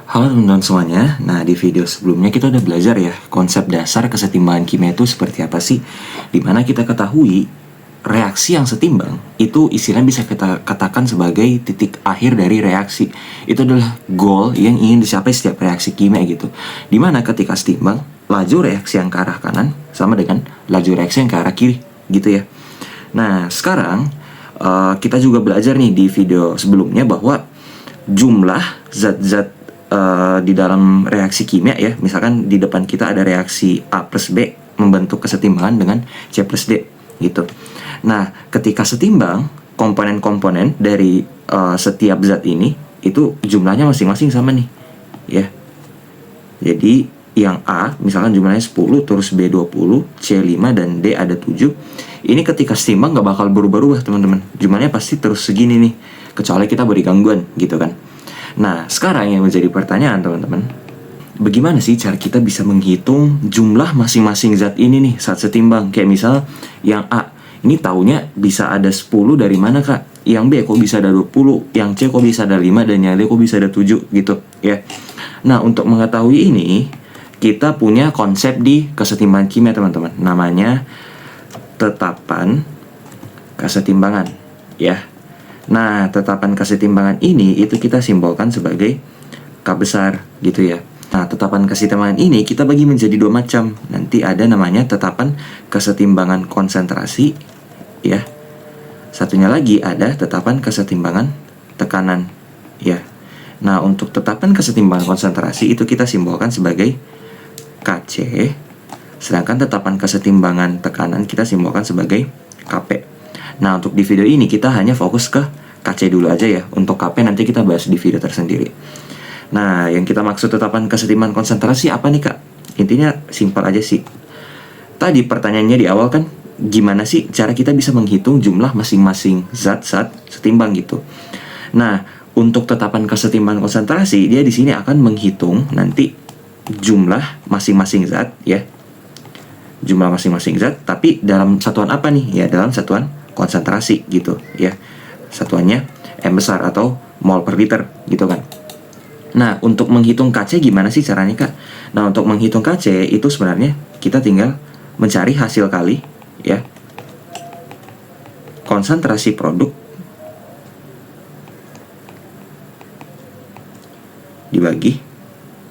Halo teman-teman semuanya. Nah, di video sebelumnya kita udah belajar ya konsep dasar kesetimbangan kimia itu seperti apa sih? Dimana kita ketahui reaksi yang setimbang itu istilahnya bisa kita katakan sebagai titik akhir dari reaksi. Itu adalah goal yang ingin dicapai setiap reaksi kimia gitu. Dimana ketika setimbang, laju reaksi yang ke arah kanan sama dengan laju reaksi yang ke arah kiri gitu ya. Nah, sekarang kita juga belajar nih di video sebelumnya bahwa jumlah zat-zat di dalam reaksi kimia ya, misalkan di depan kita ada reaksi A plus B membentuk kesetimbangan dengan C plus D gitu. Nah, ketika setimbang, komponen-komponen dari setiap zat ini itu jumlahnya masing-masing sama nih ya. Jadi yang A misalkan jumlahnya 10, terus B 20, C 5, dan D ada 7. Ini ketika setimbang gak bakal berubah-ubah teman-teman. Jumlahnya pasti terus segini nih, kecuali kita beri gangguan gitu kan. Nah, sekarang yang menjadi pertanyaan teman-teman, bagaimana sih cara kita bisa menghitung jumlah masing-masing zat ini nih saat setimbang? Kayak misal yang A, ini taunya bisa ada 10 dari mana kak? Yang B kok bisa ada 20? Yang C kok bisa ada 5? Dan yang D kok bisa ada 7 gitu ya. Nah, untuk mengetahui ini, kita punya konsep di kesetimbangan kimia teman-teman. Namanya tetapan kesetimbangan ya. Nah, tetapan kesetimbangan ini itu kita simbolkan sebagai K besar gitu ya. Nah, tetapan kesetimbangan ini kita bagi menjadi dua macam. Nanti ada namanya tetapan kesetimbangan konsentrasi ya. Satunya lagi ada tetapan kesetimbangan tekanan ya. Nah, untuk tetapan kesetimbangan konsentrasi itu kita simbolkan sebagai Kc. Sedangkan tetapan kesetimbangan tekanan kita simbolkan sebagai Kp. Nah, untuk di video ini kita hanya fokus ke Kc dulu aja ya. Untuk Kp nanti kita bahas di video tersendiri. Nah, yang kita maksud tetapan kesetimbangan konsentrasi apa nih kak? Intinya simpel aja sih. Tadi pertanyaannya di awal kan, gimana sih cara kita bisa menghitung jumlah masing-masing zat saat setimbang gitu. Nah, untuk tetapan kesetimbangan konsentrasi, dia di sini akan menghitung nanti jumlah masing-masing zat ya. Jumlah masing-masing zat, tapi dalam satuan apa nih? Ya, dalam satuan konsentrasi gitu ya. Satuannya M besar atau mol per liter gitu kan. Nah, untuk menghitung Kc gimana sih caranya kak? Nah, untuk menghitung Kc itu sebenarnya kita tinggal mencari hasil kali ya konsentrasi produk dibagi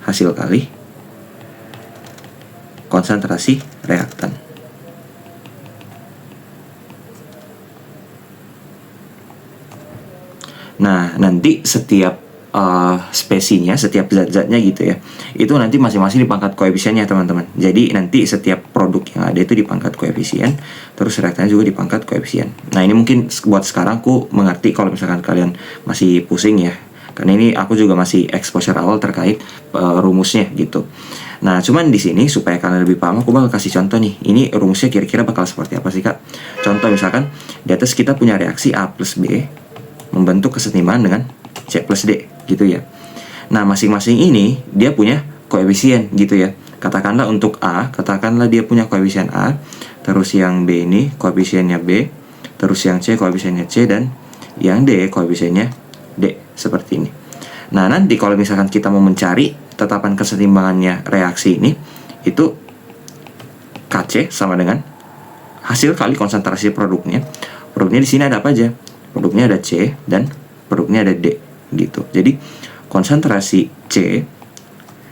hasil kali konsentrasi reaktan. Nah, nanti setiap spesinya, setiap zat-zatnya gitu ya, itu nanti masing-masing dipangkat koefisiennya teman-teman. Jadi nanti setiap produk yang ada itu dipangkat koefisien, terus reaktannya juga dipangkat koefisien. Nah, ini mungkin buat sekarang aku mengerti. Kalau misalkan kalian masih pusing ya, karena ini aku juga masih exposure awal terkait rumusnya gitu. Nah, cuman di sini supaya kalian lebih paham, aku bakal kasih contoh nih. Ini rumusnya kira-kira bakal seperti apa sih kak? Contoh misalkan di atas kita punya reaksi A plus B membentuk kesetimbangan dengan C plus D gitu ya. Nah, masing-masing ini dia punya koefisien gitu ya. Katakanlah untuk A, katakanlah dia punya koefisien A, terus yang B ini koefisiennya B, terus yang C koefisiennya C, dan yang D koefisiennya D, seperti ini. Nah, nanti kalau misalkan kita mau mencari tetapan kesetimbangannya reaksi ini, itu Kc sama dengan hasil kali konsentrasi produknya. Produknya di sini ada apa aja? Produknya ada C dan produknya ada D gitu. Jadi konsentrasi C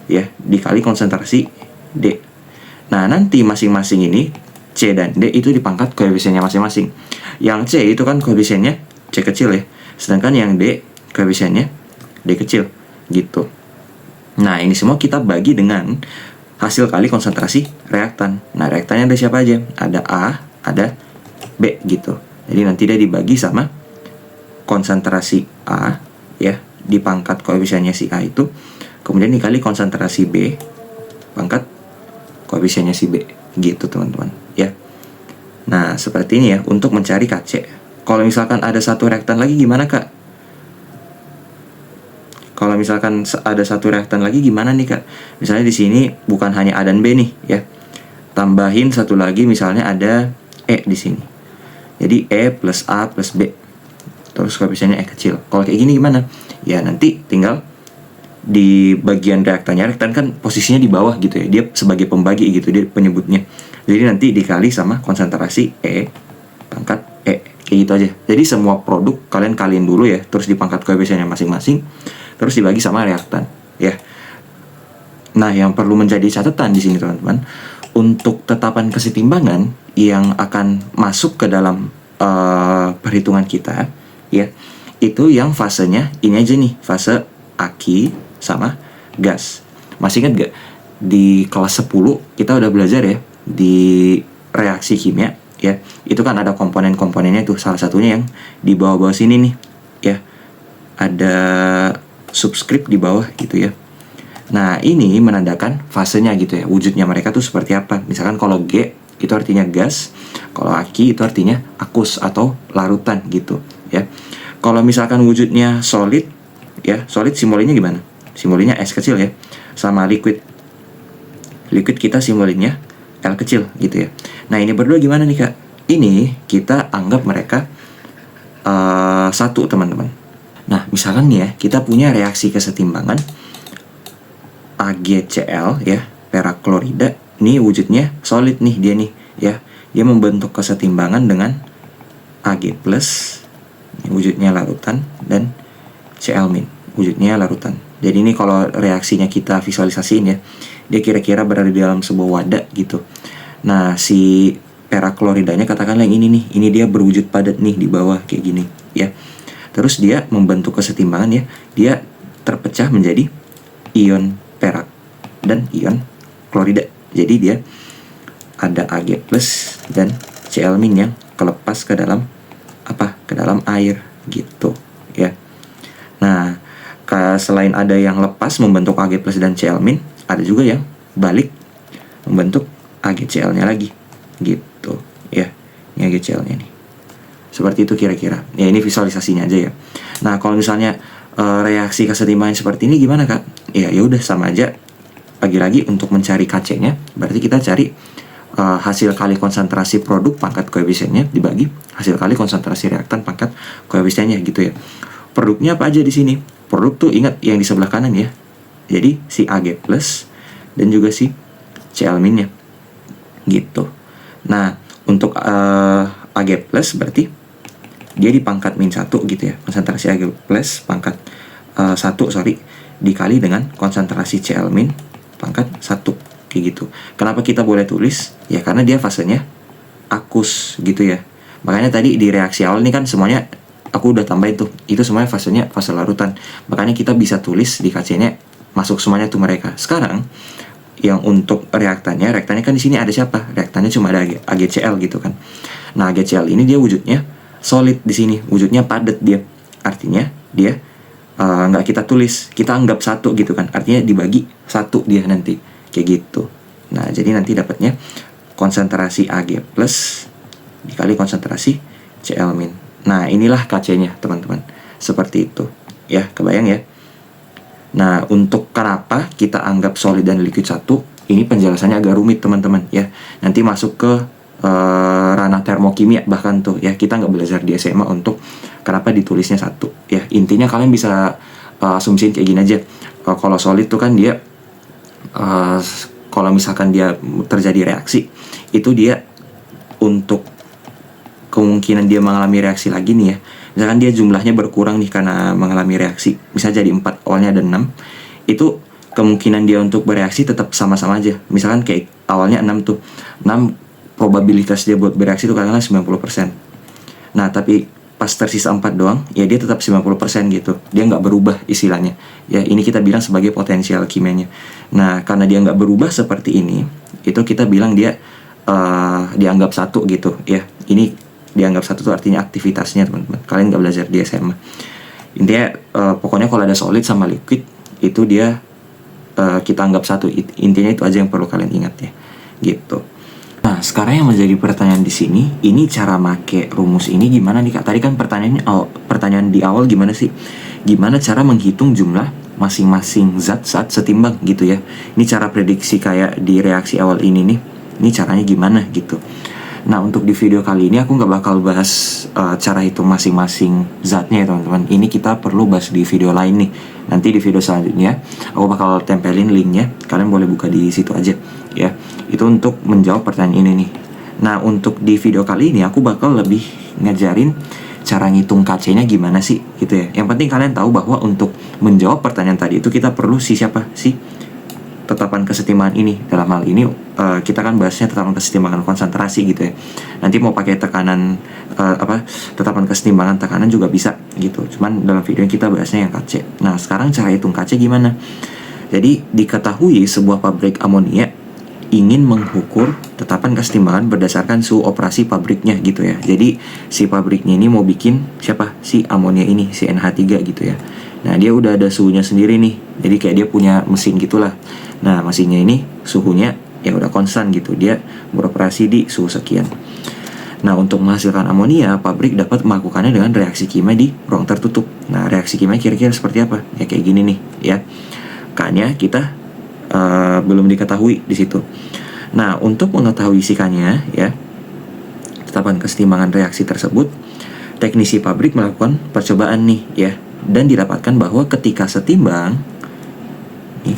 ya dikali konsentrasi D. Nah, nanti masing-masing ini C dan D itu dipangkat koefisiennya masing-masing. Yang C itu kan koefisiennya C kecil ya. Sedangkan yang D koefisiennya D kecil gitu. Nah, ini semua kita bagi dengan hasil kali konsentrasi reaktan. Nah, reaktannya ada siapa aja? Ada A, ada B gitu. Jadi nanti dia dibagi sama konsentrasi A ya, dipangkat koefisiennya si A itu, kemudian dikali konsentrasi B pangkat koefisiennya si B gitu teman-teman ya. Nah, seperti ini ya untuk mencari Kc. Kalau misalkan ada satu reaktan lagi gimana kak? Kalau misalkan ada satu reaktan lagi gimana nih kak? Misalnya di sini bukan hanya A dan B nih ya, tambahin satu lagi, misalnya ada E di sini. Jadi E plus A plus B, terus koefisiennya E kecil. Kalau kayak gini gimana? Ya nanti tinggal di bagian reaktannya, reaktan kan posisinya di bawah gitu ya, dia sebagai pembagi gitu dia penyebutnya. Jadi nanti dikali sama konsentrasi E pangkat E, kayak gitu aja. Jadi semua produk kalian kaliin dulu ya, terus dipangkat koefisiennya masing-masing, terus dibagi sama reaktan ya. Nah, yang perlu menjadi catatan di sini teman-teman, untuk tetapan kesetimbangan yang akan masuk ke dalam perhitungan kita ya, itu yang fasenya ini aja nih, fase aki sama gas. Masih ingat gak di kelas 10 kita udah belajar ya di reaksi kimia ya, itu kan ada komponen-komponennya tuh, salah satunya yang di bawah-bawah sini nih ya, ada subscript di bawah gitu ya. Nah, ini menandakan fasenya gitu ya, wujudnya mereka tuh seperti apa. Misalkan kalau G itu artinya gas, kalau Aki itu artinya akus atau larutan gitu ya. Kalau misalkan wujudnya solid ya, solid simbolinnya gimana? Simbolinnya S kecil ya. Sama liquid, liquid kita simbolinnya L kecil gitu ya. Nah, ini berdua gimana nih Kak? Ini kita anggap mereka satu teman-teman. Nah, misalkan nih ya, kita punya reaksi kesetimbangan AgCl ya, perak klorida. Ini wujudnya solid nih dia nih ya. Dia membentuk kesetimbangan dengan Ag+, ini wujudnya larutan, dan Cl- wujudnya larutan. Jadi ini kalau reaksinya kita visualisasiin ya, dia kira-kira berada di dalam sebuah wadah gitu. Nah, si perak kloridanya katakanlah yang ini nih, ini dia berwujud padat nih di bawah kayak gini ya. Terus dia membentuk kesetimbangan ya, dia terpecah menjadi ion perak dan ion klorida. Jadi dia ada Ag+ dan Cl- yang kelepas ke dalam apa? Ke dalam air gitu ya. Nah, selain ada yang lepas membentuk Ag+ dan Cl-, ada juga yang balik membentuk AgCl-nya lagi gitu ya. Ini AgCl-nya nih. Seperti itu kira-kira. Ya, ini visualisasinya aja ya. Nah, kalau misalnya reaksi kesetimbangan seperti ini gimana Kak? Ya udah sama aja. Lagi-lagi untuk mencari Kc-nya, berarti kita cari hasil kali konsentrasi produk pangkat koefisiennya dibagi hasil kali konsentrasi reaktan pangkat koefisiennya gitu ya. Produknya apa aja di sini? Produk tuh ingat yang di sebelah kanan ya. Jadi si Ag+ dan juga si Cl-nya gitu. Nah, untuk Ag+ berarti dia di pangkat -1 gitu ya. Konsentrasi Ag+ pangkat 1 dikali dengan konsentrasi Cl- pangkat 1 kayak gitu. Kenapa kita boleh tulis? Ya karena dia fasenya akus gitu ya. Makanya tadi di reaksi awal ini kan semuanya aku udah tambahin tuh. Itu semuanya fasenya fase larutan. Makanya kita bisa tulis di Kc-nya masuk semuanya tuh mereka. Sekarang yang untuk reaktannya kan di sini ada siapa? Reaktannya cuma ada AgCl gitu kan. Nah, AgCl ini dia wujudnya solid di sini, wujudnya padat dia. Artinya dia nggak kita tulis, kita anggap satu gitu kan. Artinya dibagi satu dia nanti kayak gitu. Nah, jadi nanti dapatnya konsentrasi Ag+ dikali konsentrasi Cl-. Nah, inilah Kc-nya teman-teman. Seperti itu ya, kebayang ya. Nah, untuk kenapa kita anggap solid dan liquid satu, ini penjelasannya agak rumit teman-teman ya. Nanti masuk ke ranah termokimia bahkan tuh ya, kita nggak belajar di SMA untuk kenapa ditulisnya satu ya. Intinya kalian bisa asumsiin kayak gini aja. Kalau solid tuh kan dia kalau misalkan dia terjadi reaksi, itu dia untuk kemungkinan dia mengalami reaksi lagi nih ya, misalkan dia jumlahnya berkurang nih karena mengalami reaksi, misalnya jadi 4, awalnya ada 6, itu kemungkinan dia untuk bereaksi tetap sama-sama aja. Misalkan kayak awalnya 6 tuh, 6 probabilitas dia buat bereaksi itu katakanlah 90%. Nah, tapi pas tersisa 4 doang, ya dia tetap 90% gitu. Dia nggak berubah istilahnya. Ya, ini kita bilang sebagai potensial kimianya. Nah, karena dia nggak berubah seperti ini, itu kita bilang dia dianggap satu gitu ya. Ini dianggap satu tuh artinya aktivitasnya teman-teman. Kalian nggak belajar di SMA. Intinya pokoknya kalau ada solid sama liquid, itu dia kita anggap satu. Intinya itu aja yang perlu kalian ingat ya. Gitu. Nah, sekarang yang menjadi pertanyaan di sini, ini cara make rumus ini gimana nih Kak? Tadi kan pertanyaan di awal gimana sih? Gimana cara menghitung jumlah masing-masing zat saat setimbang gitu ya? Ini cara prediksi kayak di reaksi awal ini nih. Ini caranya gimana gitu? Nah, untuk di video kali ini aku nggak bakal bahas cara hitung masing-masing zatnya ya teman-teman. Ini kita perlu bahas di video lain nih. Nanti di video selanjutnya aku bakal tempelin linknya. Kalian boleh buka di situ aja ya. Itu untuk menjawab pertanyaan ini nih. Nah, untuk di video kali ini aku bakal lebih ngajarin cara ngitung KC-nya gimana sih gitu ya. Yang penting kalian tahu bahwa untuk menjawab pertanyaan tadi itu kita perlu siapa sih tetapan kesetimbangan ini. Dalam hal ini kita kan bahasnya tetapan kesetimbangan konsentrasi gitu ya. Nanti mau pakai tekanan tetapan kesetimbangan tekanan juga bisa gitu. Cuman dalam video kita bahasnya yang KC. Nah, sekarang cara hitung KC gimana? Jadi diketahui sebuah pabrik amonia ingin mengukur tetapan kesetimbangan berdasarkan suhu operasi pabriknya gitu ya. Jadi si pabriknya ini mau bikin si amonia ini, si NH3 gitu ya. Nah, dia udah ada suhunya sendiri nih. Jadi kayak dia punya mesin gitulah. Nah, mesinnya ini suhunya ya udah konstan gitu. Dia beroperasi di suhu sekian. Nah, untuk menghasilkan amonia, pabrik dapat melakukannya dengan reaksi kimia di ruang tertutup. Nah, reaksi kimia kira-kira seperti apa? Ya kayak gini nih ya. K-nya kita belum diketahui di situ. Nah, untuk mengetahui si K-nya ya, tetapan kesetimbangan reaksi tersebut, teknisi pabrik melakukan percobaan nih ya, dan didapatkan bahwa ketika setimbang nih,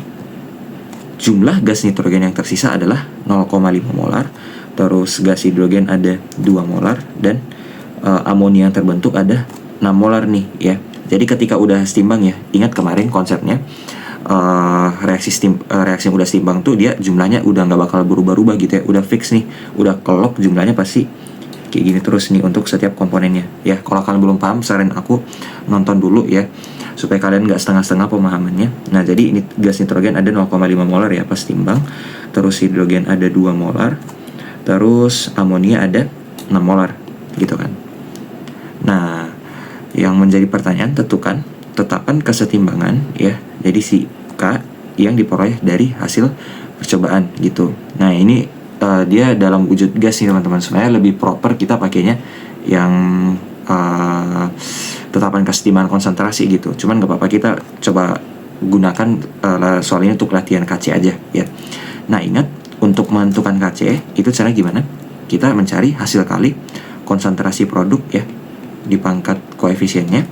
jumlah gas nitrogen yang tersisa adalah 0,5 molar, terus gas hidrogen ada 2 molar, dan amonia yang terbentuk ada 6 molar nih ya. Jadi ketika udah setimbang ya, ingat kemarin konsepnya reaksi yang udah setimbang tuh dia jumlahnya udah nggak bakal berubah-ubah gitu ya, udah fix nih, udah kelok jumlahnya pasti kayak gini terus nih untuk setiap komponennya ya. Kalau kalian belum paham, saran aku nonton dulu ya supaya kalian nggak setengah-setengah pemahamannya. Nah, jadi ini gas nitrogen ada 0,5 molar ya pas timbang, terus hidrogen ada 2 molar, terus amonia ada 6 molar gitu kan. Nah, yang menjadi pertanyaan tentukan tetapan kesetimbangan ya. Jadi si K yang diperoleh dari hasil percobaan gitu. Nah, ini dia dalam wujud gas nih teman-teman. Sebenarnya lebih proper kita pakainya yang tetapan kesetimbangan konsentrasi gitu. Cuman nggak apa-apa, kita coba gunakan soal ini untuk latihan KC aja ya. Nah, ingat untuk menentukan KC itu cara gimana? Kita mencari hasil kali konsentrasi produk ya, dipangkat koefisiennya,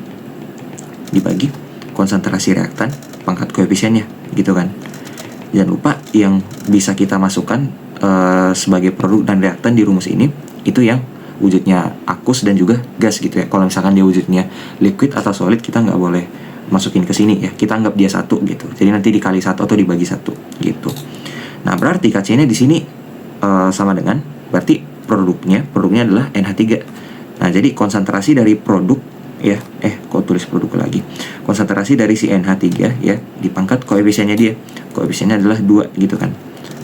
dibagi konsentrasi reaktan pangkat koefisiennya gitu kan. Jangan lupa yang bisa kita masukkan sebagai produk dan reaktan di rumus ini itu yang wujudnya aqueous dan juga gas gitu ya. Kalau misalkan dia wujudnya liquid atau solid, kita nggak boleh masukin ke sini ya. Kita anggap dia satu gitu. Jadi nanti dikali satu atau dibagi satu gitu. Nah, berarti KC-nya di sini sama dengan berarti produknya adalah NH3. Nah, jadi konsentrasi dari produk ya, kok tulis produk lagi, konsentrasi dari si NH3 ya dipangkat koefisiennya dia, koefisiennya adalah 2 gitu kan.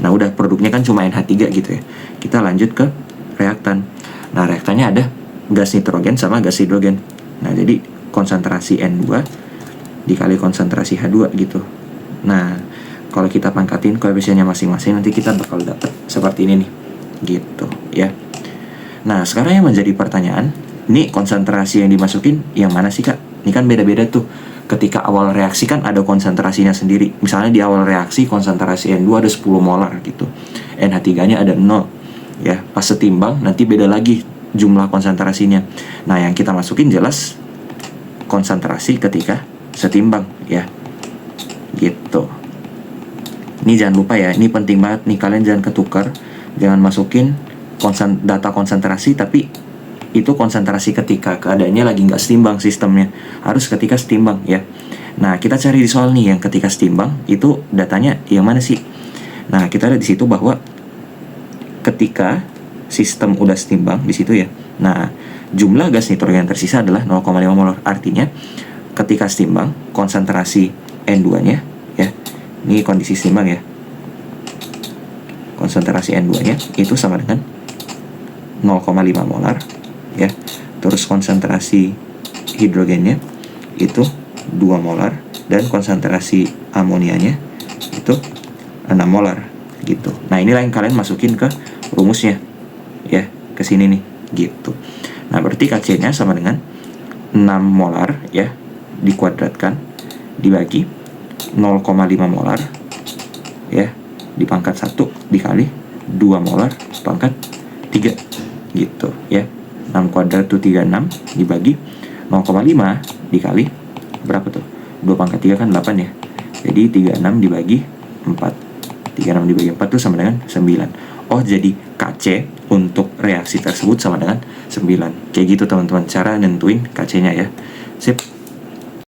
Nah, udah produknya kan cuma NH3 gitu ya. Kita lanjut ke reaktan. Nah, reaktannya ada gas nitrogen sama gas hidrogen. Nah, jadi konsentrasi N2 dikali konsentrasi H2 gitu. Nah, kalau kita pangkatin koefisiennya masing-masing, nanti kita bakal dapat seperti ini nih gitu ya. Nah, sekarang yang menjadi pertanyaan, ini konsentrasi yang dimasukin yang mana sih Kak? Ini kan beda-beda tuh. Ketika awal reaksi kan ada konsentrasinya sendiri. Misalnya di awal reaksi konsentrasi N2 ada 10 molar gitu. NH3-nya ada 0. Ya, pas setimbang nanti beda lagi jumlah konsentrasinya. Nah, yang kita masukin jelas konsentrasi ketika setimbang ya. Gitu. Ini jangan lupa ya, ini penting banget nih, kalian jangan ketukar. Jangan masukin data konsentrasi tapi itu konsentrasi ketika keadaannya lagi nggak setimbang sistemnya, harus ketika setimbang ya. Nah, kita cari di soal nih yang ketika setimbang itu datanya yang mana sih? Nah, kita lihat di situ bahwa ketika sistem udah setimbang di situ ya. Nah, jumlah gas nitrogen yang tersisa adalah 0,5 molar. Artinya ketika setimbang konsentrasi N2-nya ya. Ini kondisi setimbang ya. Konsentrasi N2-nya itu sama dengan 0,5 molar ya. Terus konsentrasi hidrogennya itu 2 molar dan konsentrasi amonianya itu 6 molar gitu. Nah, inilah yang kalian masukin ke rumusnya ya, ke sini nih gitu. Nah, berarti KC-nya sama dengan 6 molar ya dikuadratkan dibagi 0,5 molar ya dipangkat 1 dikali 2 molar pangkat 3 gitu ya. 6 kuadrat itu 36 dibagi 0,5 dikali berapa tuh? 2 pangkat 3 kan 8 ya. Jadi 36 dibagi 4. 36 dibagi 4 itu sama dengan 9. Oh, jadi KC untuk reaksi tersebut sama dengan 9. Kayak gitu teman-teman cara nentuin KC-nya ya. Sip.